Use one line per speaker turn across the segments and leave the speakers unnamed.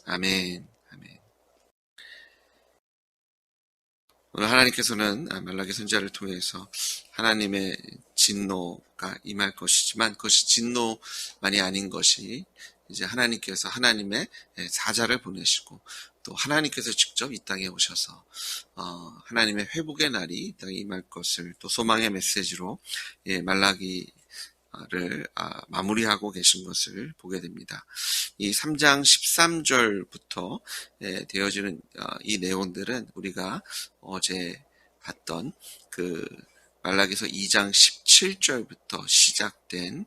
아멘. 아멘. 오늘 하나님께서는 말라기 선지자를 통해서 하나님의 진노가 임할 것이지만 그것이 진노만이 아닌 것이 이제 하나님께서 하나님의 사자를 보내시고 또 하나님께서 직접 이 땅에 오셔서 하나님의 회복의 날이 이 땅에 임할 것을 또 소망의 메시지로 말라기 를 마무리하고 계신 것을 보게 됩니다. 이 3장 13절부터 되어지는 이 내용들은 우리가 어제 봤던 그 말라기서 2장 17절부터 시작된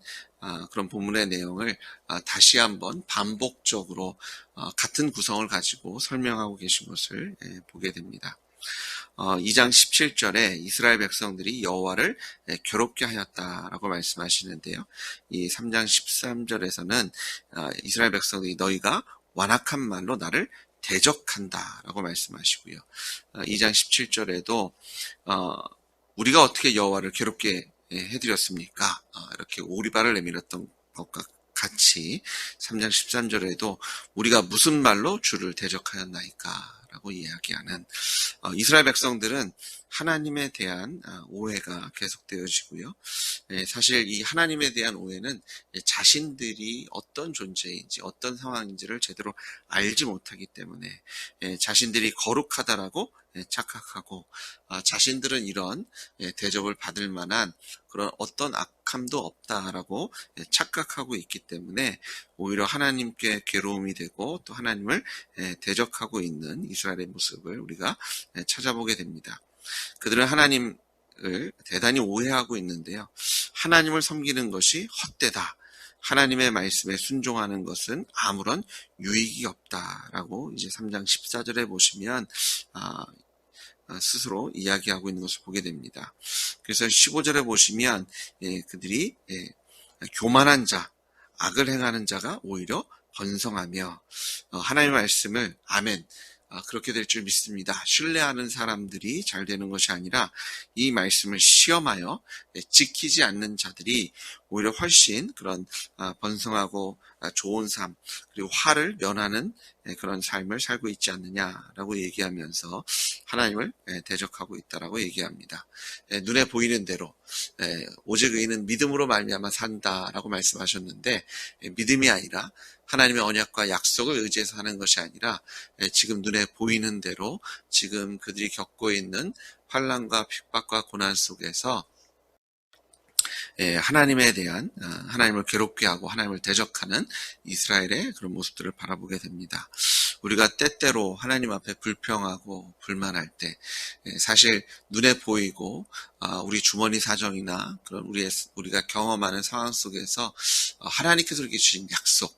그런 본문의 내용을 다시 한번 반복적으로 같은 구성을 가지고 설명하고 계신 것을 보게 됩니다. 2장 17절에 이스라엘 백성들이 여호와를 괴롭게 하였다라고 말씀하시는데요. 이 3장 13절에서는 이스라엘 백성들이 너희가 완악한 말로 나를 대적한다라고 말씀하시고요. 2장 17절에도 우리가 어떻게 여호와를 괴롭게 해드렸습니까? 이렇게 오리발을 내밀었던 것과 같이 3장 13절에도 우리가 무슨 말로 주를 대적하였나이까? 라고 이야기하는 이스라엘 백성들은 하나님에 대한 오해가 계속되어지고요. 사실 이 하나님에 대한 오해는 자신들이 어떤 존재인지 어떤 상황인지를 제대로 알지 못하기 때문에 자신들이 거룩하다라고 착각하고 자신들은 이런 대접을 받을 만한 그런 어떤 악함도 없다라고 착각하고 있기 때문에 오히려 하나님께 괴로움이 되고 또 하나님을 대적하고 있는 이스라엘의 모습을 우리가 찾아보게 됩니다. 그들은 하나님을 대단히 오해하고 있는데요. 하나님을 섬기는 것이 헛되다. 하나님의 말씀에 순종하는 것은 아무런 유익이 없다라고 이제 3장 14절에 보시면 스스로 이야기하고 있는 것을 보게 됩니다. 그래서 15절에 보시면 그들이 교만한 자, 악을 행하는 자가 오히려 번성하며 하나님의 말씀을 아멘 그렇게 될 줄 믿습니다. 신뢰하는 사람들이 잘 되는 것이 아니라 이 말씀을 시험하여 지키지 않는 자들이 오히려 훨씬 그런 번성하고 좋은 삶 그리고 화를 면하는 그런 삶을 살고 있지 않느냐라고 얘기하면서 하나님을 대적하고 있다라고 얘기합니다. 눈에 보이는 대로 오직 의인은 믿음으로 말미암아 산다라고 말씀하셨는데 믿음이 아니라 하나님의 언약과 약속을 의지해서 하는 것이 아니라 지금 눈에 보이는 대로 지금 그들이 겪고 있는 환난과 핍박과 고난 속에서 하나님에 대한 하나님을 괴롭게 하고 하나님을 대적하는 이스라엘의 그런 모습들을 바라보게 됩니다. 우리가 때때로 하나님 앞에 불평하고 불만할 때 사실 눈에 보이고 우리 주머니 사정이나 그런 우리가 경험하는 상황 속에서 하나님께서 우리에게 주신 약속,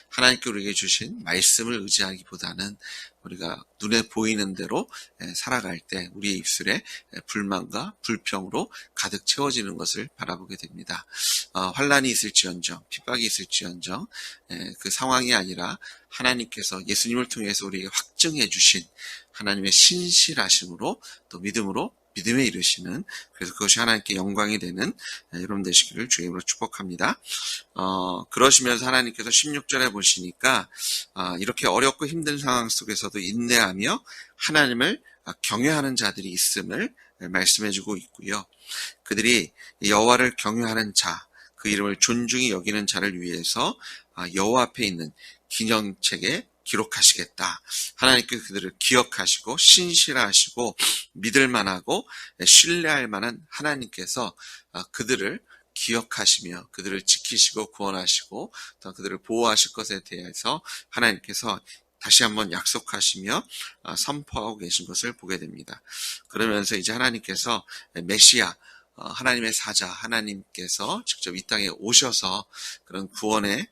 하나님께서 우리에게 주신 말씀을 의지하기보다는 우리가 눈에 보이는 대로 살아갈 때 우리의 입술에 불만과 불평으로 가득 채워지는 것을 바라보게 됩니다. 환난이 있을지언정, 핍박이 있을지언정 그 상황이 아니라 하나님께서 예수님을 통해서 우리에게 확증해 주신 하나님의 신실하심으로 또 믿음으로 믿음에 이르시는 그래서 그것이 하나님께 영광이 되는 여러분 되시기를 주의 이름으로 축복합니다. 그러시면서 하나님께서 16절에 보시니까 이렇게 어렵고 힘든 상황 속에서도 인내하며 하나님을 경외하는 자들이 있음을 말씀해주고 있고요. 그들이 여호와를 경외하는 자, 그 이름을 존중히 여기는 자를 위해서 여호와 앞에 있는 기념책에 기록하시겠다. 하나님께서 그들을 기억하시고 신실하시고 믿을만하고 신뢰할 만한 하나님께서 그들을 기억하시며 그들을 지키시고 구원하시고 또 그들을 보호하실 것에 대해서 하나님께서 다시 한번 약속하시며 선포하고 계신 것을 보게 됩니다. 그러면서 이제 하나님께서 메시아 하나님의 사자 하나님께서 직접 이 땅에 오셔서 그런 구원을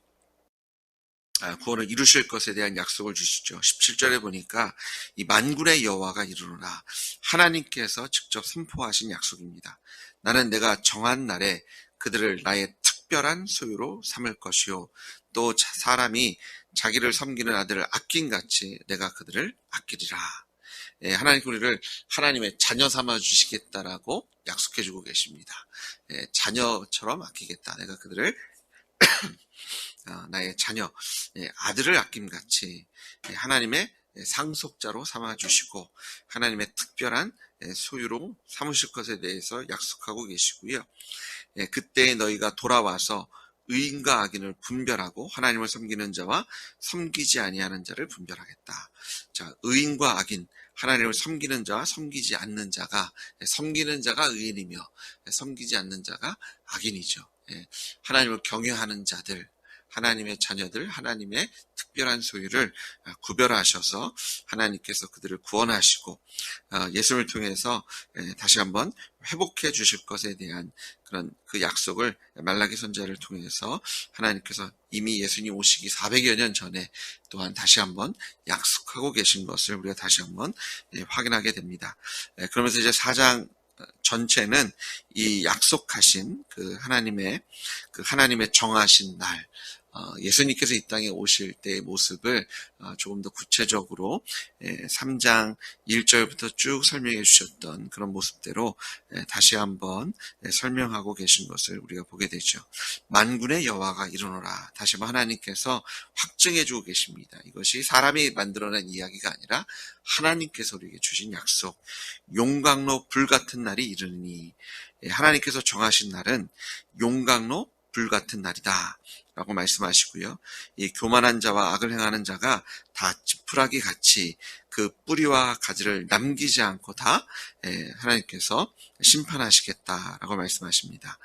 이루실 것에 대한 약속을 주시죠. 17절에 보니까 이 만군의 여호와가 이르노라 하나님께서 직접 선포하신 약속입니다. 나는 내가 정한 날에 그들을 나의 특별한 소유로 삼을 것이요 또 사람이 자기를 섬기는 아들을 아낀같이 내가 그들을 아끼리라. 하나님 우리를 하나님의 자녀 삼아 주시겠다라고 약속해주고 계십니다. 자녀처럼 아끼겠다. 내가 그들을 나의 자녀, 아들을 아낌같이 하나님의 상속자로 삼아주시고 하나님의 특별한 소유로 삼으실 것에 대해서 약속하고 계시고요. 그때 너희가 돌아와서 의인과 악인을 분별하고 하나님을 섬기는 자와 섬기지 아니하는 자를 분별하겠다. 자, 의인과 악인, 하나님을 섬기는 자와 섬기지 않는 자가, 섬기는 자가 의인이며 섬기지 않는 자가 악인이죠. 하나님을 경외하는 자들, 하나님의 자녀들, 하나님의 특별한 소유를 구별하셔서 하나님께서 그들을 구원하시고 예수를 통해서 다시 한번 회복해 주실 것에 대한 그런 그 약속을 말라기 선지자를 통해서 하나님께서 이미 예수님 오시기 400여 년 전에 또한 다시 한번 약속하고 계신 것을 우리가 다시 한번 확인하게 됩니다. 그러면서 이제 4장 전체는 이 약속하신 그 하나님의 정하신 날, 예수님께서 이 땅에 오실 때의 모습을 조금 더 구체적으로 3장 1절부터 쭉 설명해 주셨던 그런 모습대로 다시 한번 설명하고 계신 것을 우리가 보게 되죠. 만군의 여호와가 이르노라. 다시 한번 하나님께서 확증해 주고 계십니다. 이것이 사람이 만들어낸 이야기가 아니라 하나님께서 우리에게 주신 약속. 용광로 불같은 날이 이르니, 하나님께서 정하신 날은 용광로 불같은 날이다 라고 말씀하시고요. 이 교만한 자와 악을 행하는 자가 다 지푸라기 같이 그 뿌리와 가지를 남기지 않고 다 하나님께서 심판하시겠다라고 말씀하십니다.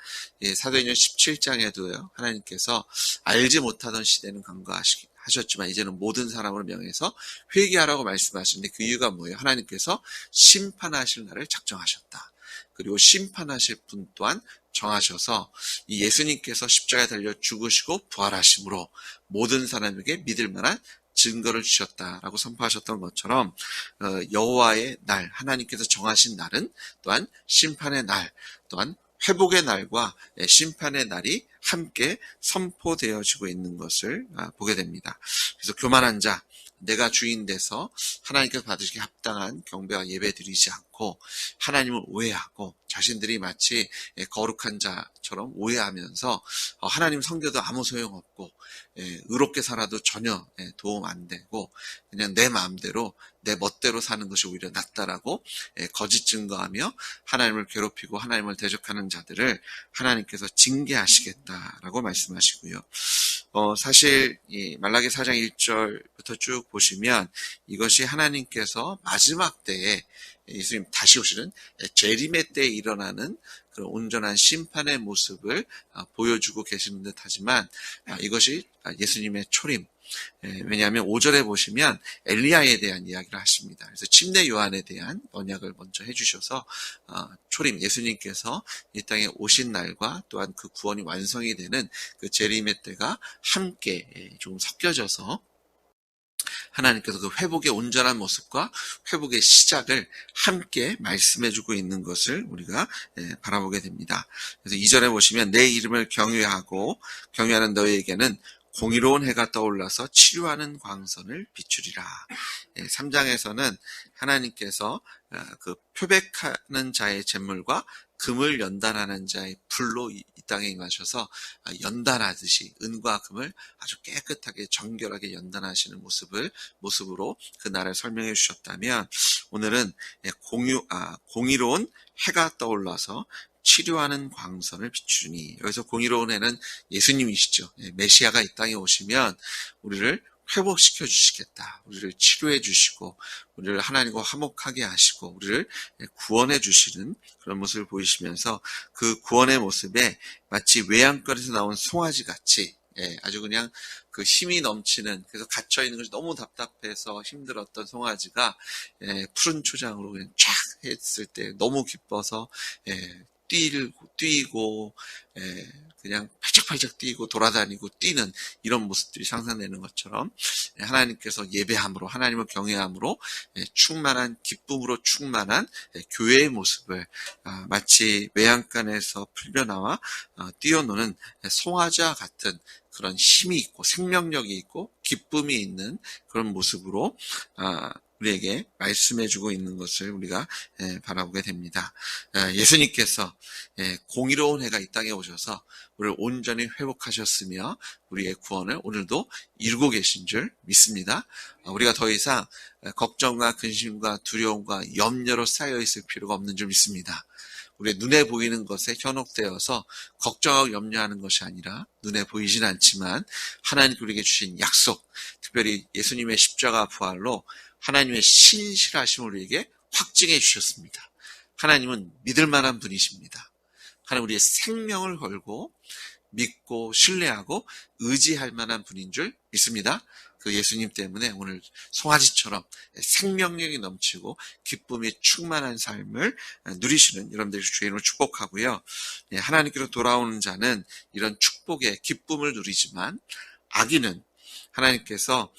사도행전 17장에도요. 하나님께서 알지 못하던 시대는 간과하셨지만 이제는 모든 사람을 명해서 회개하라고 말씀하시는데 그 이유가 뭐예요? 하나님께서 심판하실 날을 작정하셨다. 그리고 심판하실 분 또한 정하셔서 이 예수님께서 십자가에 달려 죽으시고 부활하심으로 모든 사람에게 믿을 만한 증거를 주셨다라고 선포하셨던 것처럼 여호와의 날, 하나님께서 정하신 날은 또한 심판의 날, 또한 회복의 날과 심판의 날이 함께 선포되어지고 있는 것을 보게 됩니다. 그래서 교만한 자, 내가 주인 돼서 하나님께서 받으시기 합당한 경배와 예배 드리지 않고 하나님을 오해하고 자신들이 마치 거룩한 자처럼 오해하면서 하나님 섬겨도 아무 소용없고 의롭게 살아도 전혀 도움 안 되고 그냥 내 마음대로 내 멋대로 사는 것이 오히려 낫다라고 거짓 증거하며 하나님을 괴롭히고 하나님을 대적하는 자들을 하나님께서 징계하시겠다라고 말씀하시고요. 사실 이 말라기 4장 1절부터 쭉 보시면 이것이 하나님께서 마지막 때에 예수님 다시 오시는 재림의 때에 일어나는 그런 온전한 심판의 모습을 보여주고 계시는 듯 하지만 이것이 예수님의 초림, 왜냐하면 5절에 보시면 엘리야에 대한 이야기를 하십니다. 그래서 침례 요한에 대한 언약을 먼저 해주셔서 초림, 예수님께서 이 땅에 오신 날과 또한 그 구원이 완성이 되는 그 재림의 때가 함께 조금 섞여져서 하나님께서 그 회복의 온전한 모습과 회복의 시작을 함께 말씀해주고 있는 것을 우리가 바라보게 됩니다. 그래서 2절에 보시면 내 이름을 경외하고 경외하는 너희에게는 공의로운 해가 떠올라서 치료하는 광선을 비추리라. 3장에서는 하나님께서 그 표백하는 자의 재물과 금을 연단하는 자의 불로 이 땅에 임하셔서 연단하듯이 은과 금을 아주 깨끗하게 정결하게 연단하시는 모습으로 그 날을 설명해 주셨다면 오늘은 공의로운 해가 떠올라서 치료하는 광선을 비추니, 여기서 공의로운 해는 예수님이시죠. 메시아가 이 땅에 오시면 우리를 회복시켜 주시겠다. 우리를 치료해 주시고 우리를 하나님과 화목하게 하시고 우리를 구원해 주시는 그런 모습을 보이시면서 그 구원의 모습에 마치 외양간에서 나온 송아지 같이 아주 그냥 그 힘이 넘치는, 그래서 갇혀있는 것이 너무 답답해서 힘들었던 송아지가 푸른 초장으로 그냥 쫙 했을 때 너무 기뻐서 뛰고 그냥 팔짝팔짝 뛰고 돌아다니고 뛰는 이런 모습들이 상상되는 것처럼 하나님께서 예배함으로, 하나님을 경외함으로 충만한 기쁨으로 충만한 교회의 모습을 마치 외양간에서 풀려나와 뛰어노는 송아지와 같은 그런 힘이 있고 생명력이 있고 기쁨이 있는 그런 모습으로 우리에게 말씀해주고 있는 것을 우리가 바라보게 됩니다. 예수님께서 공의로운 해가 이 땅에 오셔서 우리를 온전히 회복하셨으며 우리의 구원을 오늘도 이루고 계신 줄 믿습니다. 우리가 더 이상 걱정과 근심과 두려움과 염려로 쌓여 있을 필요가 없는 줄 믿습니다. 우리의 눈에 보이는 것에 현혹되어서 걱정하고 염려하는 것이 아니라 눈에 보이진 않지만 하나님께 우리에게 주신 약속, 특별히 예수님의 십자가 부활로 하나님의 신실하심을 우리에게 확증해 주셨습니다. 하나님은 믿을 만한 분이십니다. 하나님 우리의 생명을 걸고 믿고 신뢰하고 의지할 만한 분인 줄 믿습니다. 그 예수님 때문에 오늘 송아지처럼 생명력이 넘치고 기쁨이 충만한 삶을 누리시는 여러분들의 주인으로 축복하고요. 하나님께로 돌아오는 자는 이런 축복의 기쁨을 누리지만 악인은 하나님께서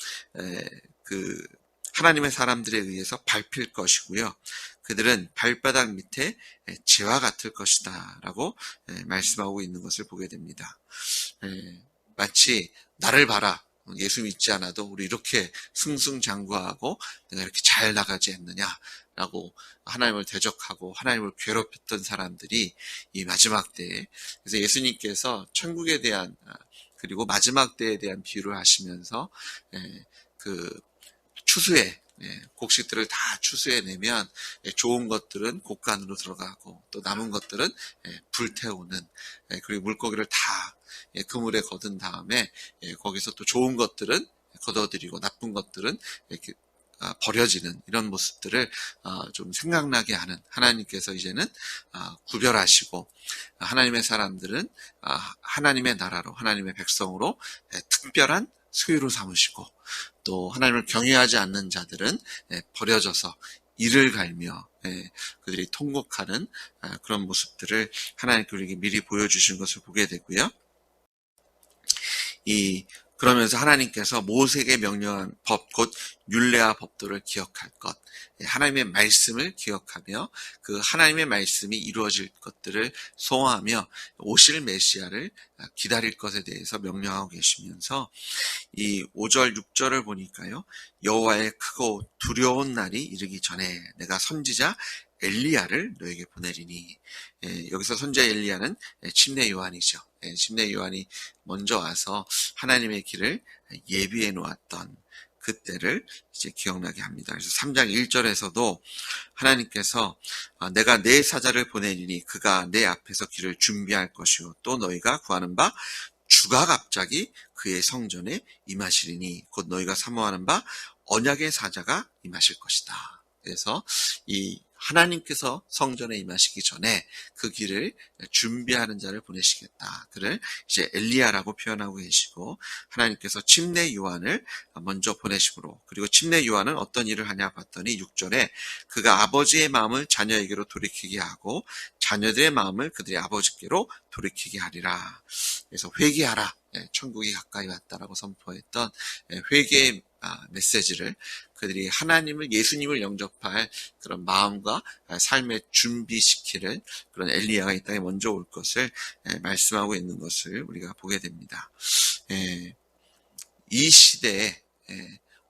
하나님의 사람들에 의해서 밟힐 것이고요. 그들은 발바닥 밑에 재와 같을 것이다 라고 말씀하고 있는 것을 보게 됩니다. 마치 나를 봐라, 예수 믿지 않아도 우리 이렇게 승승장구하고 내가 이렇게 잘 나가지 않느냐라고 하나님을 대적하고 하나님을 괴롭혔던 사람들이 이 마지막 때에, 그래서 예수님께서 천국에 대한 그리고 마지막 때에 대한 비유를 하시면서 추수에 곡식들을 다 추수해내면 좋은 것들은 곡간으로 들어가고 또 남은 것들은 불태우는, 그리고 물고기를 다 그물에 거둔 다음에 거기서 또 좋은 것들은 걷어들이고 나쁜 것들은 이렇게 버려지는 이런 모습들을 좀 생각나게 하는, 하나님께서 이제는 구별하시고 하나님의 사람들은 하나님의 나라로 하나님의 백성으로 특별한 소유로 삼으시고 또 하나님을 경외하지 않는 자들은 버려져서 이를 갈며 그들이 통곡하는 그런 모습들을 하나님께 우리에게 미리 보여주신 것을 보게 되고요. 그러면서 하나님께서 모세에게 명령한 법, 곧 율례와 법도를 기억할 것, 하나님의 말씀을 기억하며 그 하나님의 말씀이 이루어질 것들을 소원하며 오실 메시아를 기다릴 것에 대해서 명령하고 계시면서 이 5절, 6절을 보니까요, 여호와의 크고 두려운 날이 이르기 전에 내가 선지자 엘리야를 너에게 보내리니, 여기서 선지자 엘리야는 침례 요한이죠. 침례 요한이 먼저 와서 하나님의 길을 예비해 놓았던 그때를 이제 기억나게 합니다. 그래서 3장 1절에서도 하나님께서 내가 내 사자를 보내리니 그가 내 앞에서 길을 준비할 것이요 또 너희가 구하는 바 주가 갑자기 그의 성전에 임하시리니 곧 너희가 사모하는 바 언약의 사자가 임하실 것이다. 그래서 이 하나님께서 성전에 임하시기 전에 그 길을 준비하는 자를 보내시겠다. 그를 이제 엘리야라고 표현하고 계시고, 하나님께서 침례 요한을 먼저 보내심으로, 그리고 침례 요한은 어떤 일을 하냐 봤더니 6절에 그가 아버지의 마음을 자녀에게로 돌이키게 하고 자녀들의 마음을 그들의 아버지께로 돌이키게 하리라. 그래서 회개하라, 천국이 가까이 왔다라고 선포했던 회개의 메시지를 그들이 하나님을, 예수님을 영접할 그런 마음과 삶의 준비시키는 그런 엘리야가 이 땅에 먼저 올 것을 말씀하고 있는 것을 우리가 보게 됩니다. 이 시대에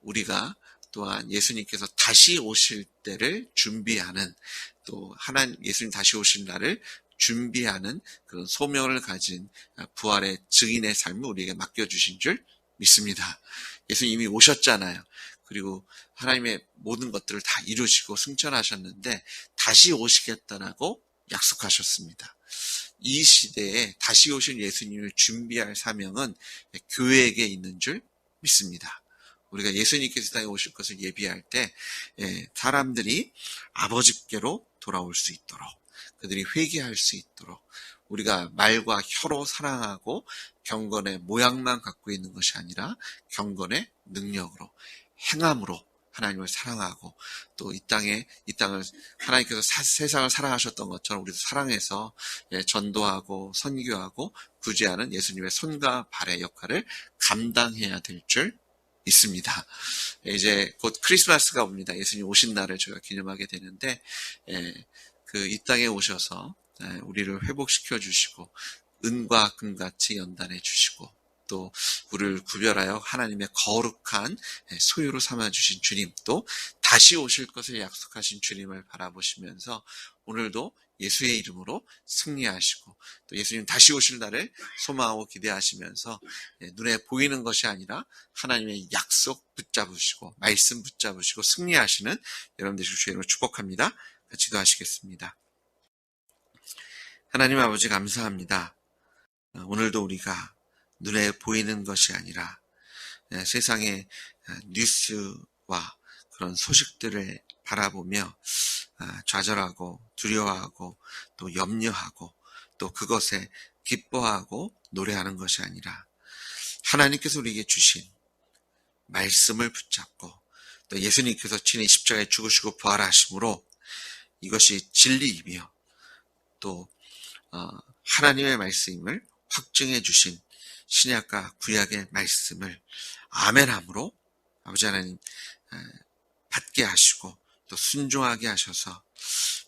우리가 또한 예수님께서 다시 오실 때를 준비하는, 또 예수님 다시 오실 날을 준비하는 그런 소명을 가진 부활의 증인의 삶을 우리에게 맡겨주신 줄 믿습니다. 예수님이 오셨잖아요. 그리고 하나님의 모든 것들을 다 이루시고 승천하셨는데 다시 오시겠다라고 약속하셨습니다. 이 시대에 다시 오신 예수님을 준비할 사명은 교회에게 있는 줄 믿습니다. 우리가 예수님께서 땅에 오실 것을 예비할 때 사람들이 아버지께로 돌아올 수 있도록, 그들이 회개할 수 있도록, 우리가 말과 혀로 사랑하고 경건의 모양만 갖고 있는 것이 아니라 경건의 능력으로, 행함으로 하나님을 사랑하고 또 이 땅을 하나님께서 세상을 사랑하셨던 것처럼 우리도 사랑해서 전도하고 선교하고 구제하는 예수님의 손과 발의 역할을 감당해야 될 줄 있습니다. 이제 곧 크리스마스가 옵니다. 예수님 오신 날을 저희가 기념하게 되는데 이 땅에 오셔서 우리를 회복시켜 주시고 은과 금같이 연단해 주시고 또 우리를 구별하여 하나님의 거룩한 소유로 삼아주신 주님, 또 다시 오실 것을 약속하신 주님을 바라보시면서 오늘도 예수의 이름으로 승리하시고 또 예수님 다시 오실 날을 소망하고 기대하시면서 눈에 보이는 것이 아니라 하나님의 약속 붙잡으시고 말씀 붙잡으시고 승리하시는 여러분 되시길 주의 이름으로 축복합니다. 같이 기도하시겠습니다. 하나님 아버지 감사합니다. 오늘도 우리가 눈에 보이는 것이 아니라 세상의 뉴스와 그런 소식들을 바라보며 좌절하고 두려워하고 또 염려하고 또 그것에 기뻐하고 노래하는 것이 아니라 하나님께서 우리에게 주신 말씀을 붙잡고 또 예수님께서 친히 십자가에 죽으시고 부활하심으로 이것이 진리이며 또 하나님의 말씀임을 확증해 주신 신약과 구약의 말씀을 아멘함으로 아버지 하나님 받게 하시고 또 순종하게 하셔서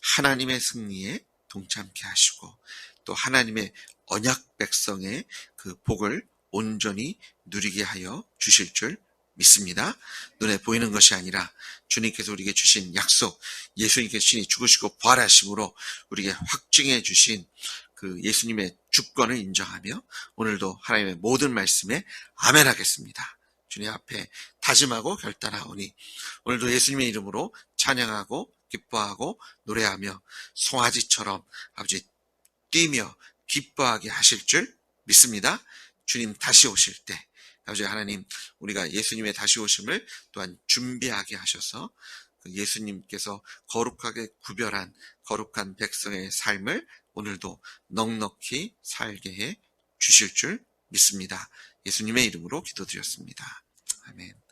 하나님의 승리에 동참케 하시고 또 하나님의 언약 백성의 그 복을 온전히 누리게 하여 주실 줄 믿습니다. 눈에 보이는 것이 아니라 주님께서 우리에게 주신 약속, 예수님께서 친히 죽으시고 부활하심으로 우리에게 확증해 주신 그 예수님의 주권을 인정하며 오늘도 하나님의 모든 말씀에 아멘하겠습니다. 주님 앞에 다짐하고 결단하오니 오늘도 예수님의 이름으로 찬양하고 기뻐하고 노래하며 송아지처럼 아버지 뛰며 기뻐하게 하실 줄 믿습니다. 주님 다시 오실 때 아버지 하나님 우리가 예수님의 다시 오심을 또한 준비하게 하셔서 예수님께서 거룩하게 구별한 거룩한 백성의 삶을 오늘도 넉넉히 살게 해 주실 줄 믿습니다. 예수님의 이름으로 기도드렸습니다. 아멘.